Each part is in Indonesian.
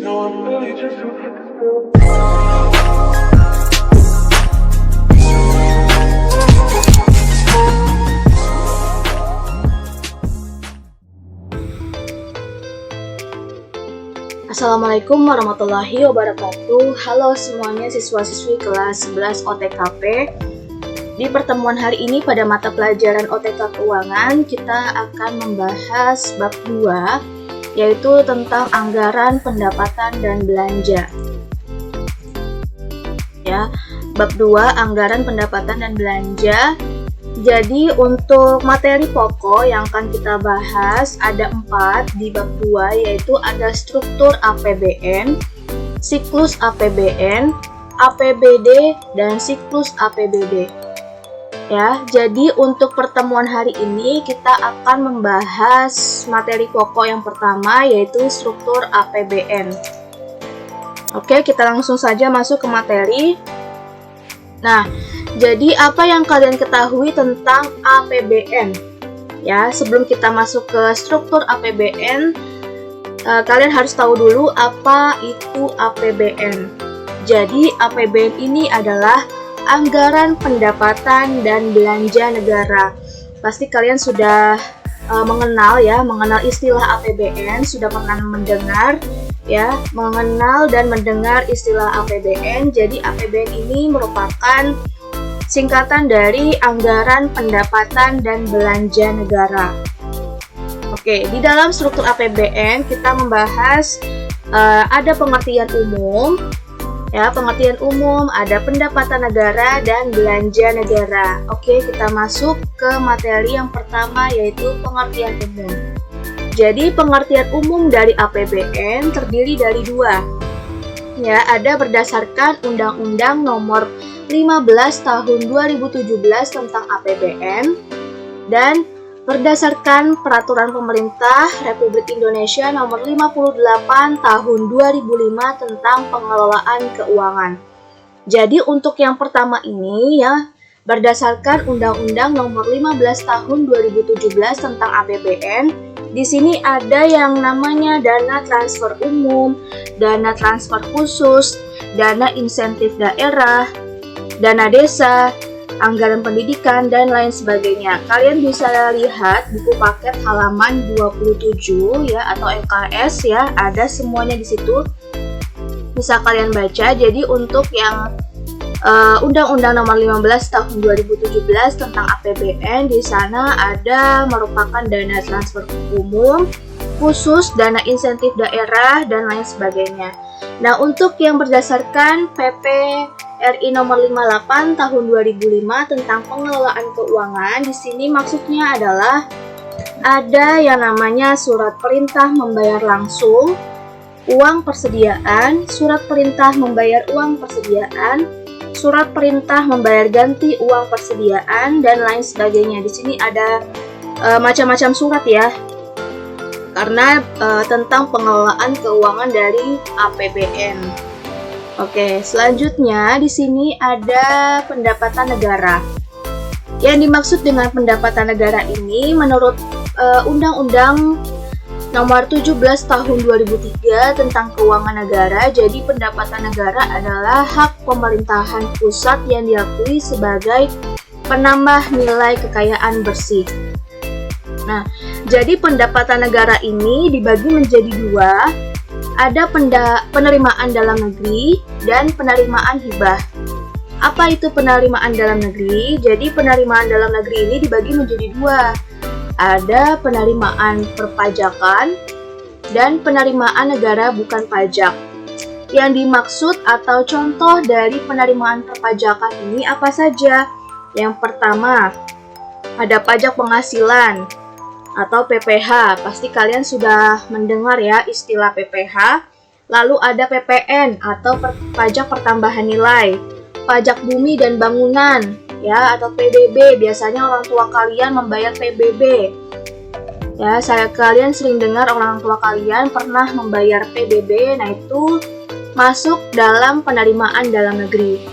No, I'm really just a Assalamualaikum warahmatullahi wabarakatuh. Halo semuanya, siswa-siswi kelas 11 OTKP. Di pertemuan hari ini pada mata pelajaran OTK Keuangan, kita akan membahas bab 2, yaitu tentang anggaran, pendapatan, dan belanja. Ya, bab 2, anggaran, pendapatan, dan belanja. Jadi untuk materi pokok yang akan kita bahas ada 4 di bab 2, yaitu ada struktur APBN, siklus APBN, APBD, dan siklus APBD. Ya, jadi untuk pertemuan hari ini kita akan membahas materi pokok yang pertama, yaitu struktur APBN. Oke, kita langsung saja masuk ke materi. Nah, jadi apa yang kalian ketahui tentang APBN? Ya, sebelum kita masuk ke struktur APBN, kalian harus tahu dulu apa itu APBN. Jadi APBN ini adalah anggaran pendapatan dan belanja negara. Pasti kalian sudah mengenal istilah APBN, sudah pernah mendengar ya, mengenal dan mendengar istilah APBN. Jadi APBN ini merupakan singkatan dari anggaran pendapatan dan belanja negara. Oke, di dalam struktur APBN kita membahas ada pengertian umum. Ya, pengertian umum, ada pendapatan negara dan belanja negara. Oke, kita masuk ke materi yang pertama, yaitu pengertian umum. Jadi pengertian umum dari APBN terdiri dari 2. Ya, ada berdasarkan Undang-Undang Nomor 15 Tahun 2017 tentang APBN dan berdasarkan Peraturan Pemerintah Republik Indonesia Nomor 58 Tahun 2005 tentang Pengelolaan Keuangan. Jadi untuk yang pertama ini ya, berdasarkan Undang-Undang Nomor 15 Tahun 2017 tentang APBN, di sini ada yang namanya dana transfer umum, dana transfer khusus, dana insentif daerah, dana desa, anggaran pendidikan, dan lain sebagainya. Kalian bisa lihat buku paket halaman 27 ya, atau LKS ya, ada semuanya di situ. Bisa kalian baca. Jadi untuk yang Undang-Undang Nomor 15 Tahun 2017 tentang APBN, di sana ada merupakan dana transfer umum, khusus, dana insentif daerah, dan lain sebagainya. Nah, untuk yang berdasarkan PP RI nomor 58 tahun 2005 tentang pengelolaan keuangan, di sini maksudnya adalah ada yang namanya surat perintah membayar langsung, uang persediaan, surat perintah membayar uang persediaan, surat perintah membayar ganti uang persediaan, dan lain sebagainya. Di sini ada macam-macam surat ya, karena tentang pengelolaan keuangan dari APBN. Oke, selanjutnya di sini ada pendapatan negara. Yang dimaksud dengan pendapatan negara ini menurut Undang-Undang Nomor 17 Tahun 2003 tentang Keuangan Negara, jadi pendapatan negara adalah hak pemerintahan pusat yang diakui sebagai penambah nilai kekayaan bersih. Nah, jadi pendapatan negara ini dibagi menjadi 2. Ada penerimaan dalam negeri dan penerimaan hibah. Apa itu penerimaan dalam negeri? Jadi penerimaan dalam negeri ini dibagi menjadi 2. Ada penerimaan perpajakan dan penerimaan negara bukan pajak. Yang dimaksud atau contoh dari penerimaan perpajakan ini apa saja? Yang pertama, ada pajak penghasilan atau PPH, pasti kalian sudah mendengar ya istilah PPH. Lalu ada PPN atau pajak pertambahan nilai, pajak bumi dan bangunan ya, atau PBB. Biasanya orang tua kalian membayar PBB. Ya, kalian sering dengar orang tua kalian pernah membayar PBB. Nah, itu masuk dalam penerimaan dalam negeri.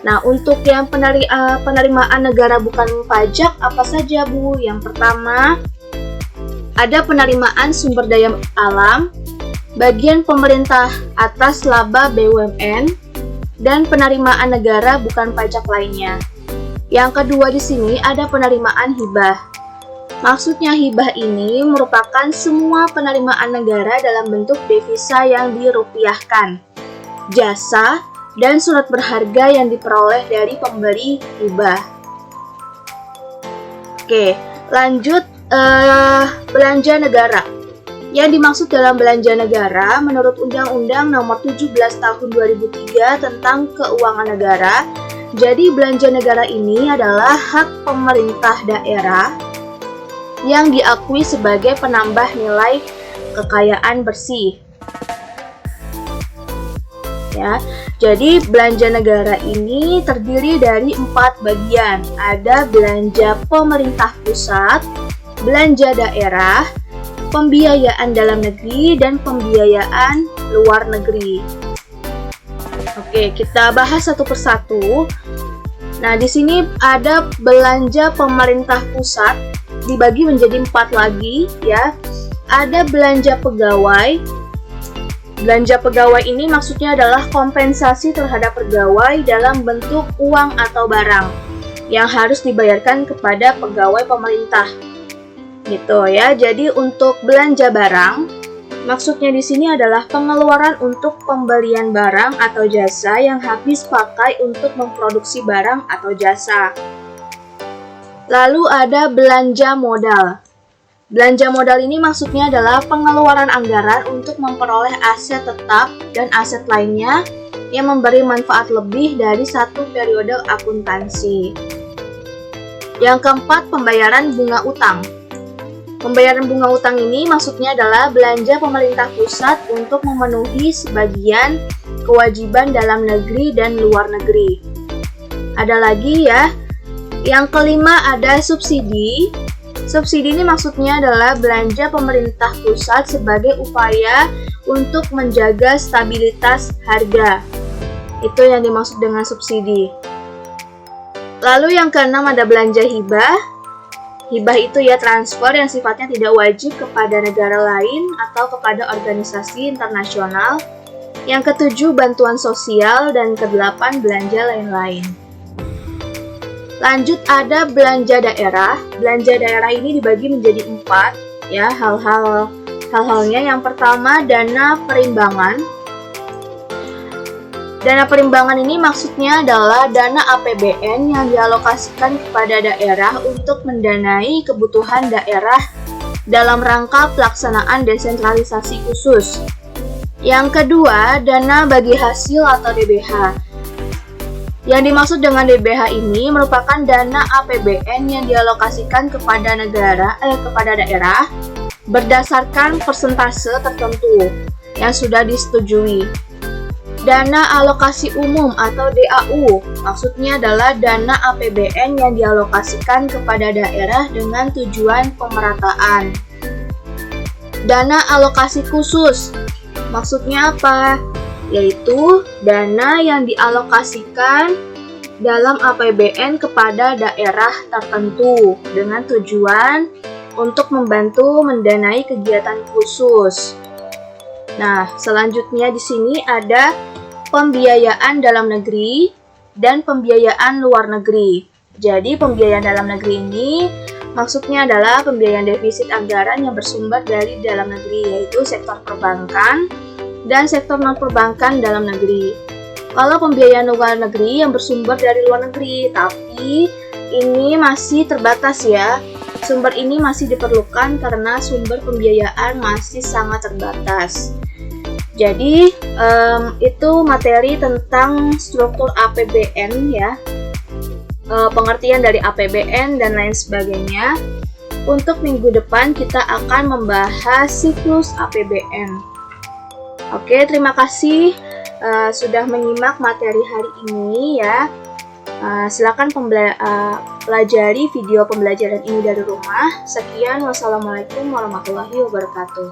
Nah, untuk yang penerimaan negara bukan pajak apa saja, Bu? Yang pertama, ada penerimaan sumber daya alam, bagian pemerintah atas laba BUMN, dan penerimaan negara bukan pajak lainnya. Yang kedua di sini ada penerimaan hibah. Maksudnya hibah ini merupakan semua penerimaan negara dalam bentuk devisa yang dirupiahkan, jasa, dan surat berharga yang diperoleh dari pemberi hibah. Oke, lanjut belanja negara. Yang dimaksud dalam belanja negara menurut Undang-Undang Nomor 17 Tahun 2003 tentang Keuangan Negara. Jadi belanja negara ini adalah hak pemerintah daerah yang diakui sebagai penambah nilai kekayaan bersih. Ya, jadi belanja negara ini terdiri dari 4 bagian. Ada belanja pemerintah pusat, belanja daerah, pembiayaan dalam negeri, dan pembiayaan luar negeri. Oke, kita bahas satu persatu. Nah, di sini ada belanja pemerintah pusat dibagi menjadi 4 lagi ya. Ada belanja pegawai. Belanja pegawai ini maksudnya adalah kompensasi terhadap pegawai dalam bentuk uang atau barang yang harus dibayarkan kepada pegawai pemerintah. Gitu ya. Jadi untuk belanja barang, maksudnya di sini adalah pengeluaran untuk pembelian barang atau jasa yang habis pakai untuk memproduksi barang atau jasa. Lalu ada belanja modal. Belanja modal ini maksudnya adalah pengeluaran anggaran untuk memperoleh aset tetap dan aset lainnya yang memberi manfaat lebih dari satu periode akuntansi. Yang keempat, pembayaran bunga utang. Pembayaran bunga utang ini maksudnya adalah belanja pemerintah pusat untuk memenuhi sebagian kewajiban dalam negeri dan luar negeri. Ada lagi ya. Yang kelima ada subsidi. Subsidi ini maksudnya adalah belanja pemerintah pusat sebagai upaya untuk menjaga stabilitas harga. Itu yang dimaksud dengan subsidi. Lalu yang keenam ada belanja hibah. Hibah itu ya transfer yang sifatnya tidak wajib kepada negara lain atau kepada organisasi internasional. Yang ketujuh bantuan sosial, dan kedelapan belanja lain-lain. Lanjut ada belanja daerah. Belanja daerah ini dibagi menjadi 4 ya hal-halnya. Yang pertama dana perimbangan. Dana perimbangan ini maksudnya adalah dana APBN yang dialokasikan kepada daerah untuk mendanai kebutuhan daerah dalam rangka pelaksanaan desentralisasi khusus. Yang kedua, dana bagi hasil atau DBH. Yang dimaksud dengan DBH ini merupakan dana APBN yang dialokasikan kepada daerah berdasarkan persentase tertentu yang sudah disetujui. Dana alokasi umum atau DAU maksudnya adalah dana APBN yang dialokasikan kepada daerah dengan tujuan pemerataan. Dana alokasi khusus maksudnya apa? Yaitu dana yang dialokasikan dalam APBN kepada daerah tertentu dengan tujuan untuk membantu mendanai kegiatan khusus. Nah, selanjutnya di sini ada pembiayaan dalam negeri dan pembiayaan luar negeri. Jadi, pembiayaan dalam negeri ini maksudnya adalah pembiayaan defisit anggaran yang bersumber dari dalam negeri, yaitu sektor perbankan dan sektor non-perbankan dalam negeri. Kalau pembiayaan luar negeri yang bersumber dari luar negeri, tapi ini masih terbatas ya. Sumber ini masih diperlukan karena sumber pembiayaan masih sangat terbatas. Jadi itu materi tentang struktur APBN ya, pengertian dari APBN dan lain sebagainya. Untuk minggu depan kita akan membahas siklus APBN. Oke, terima kasih sudah menyimak materi hari ini ya. Silakan pelajari video pembelajaran ini dari rumah. Sekian, wassalamualaikum warahmatullahi wabarakatuh.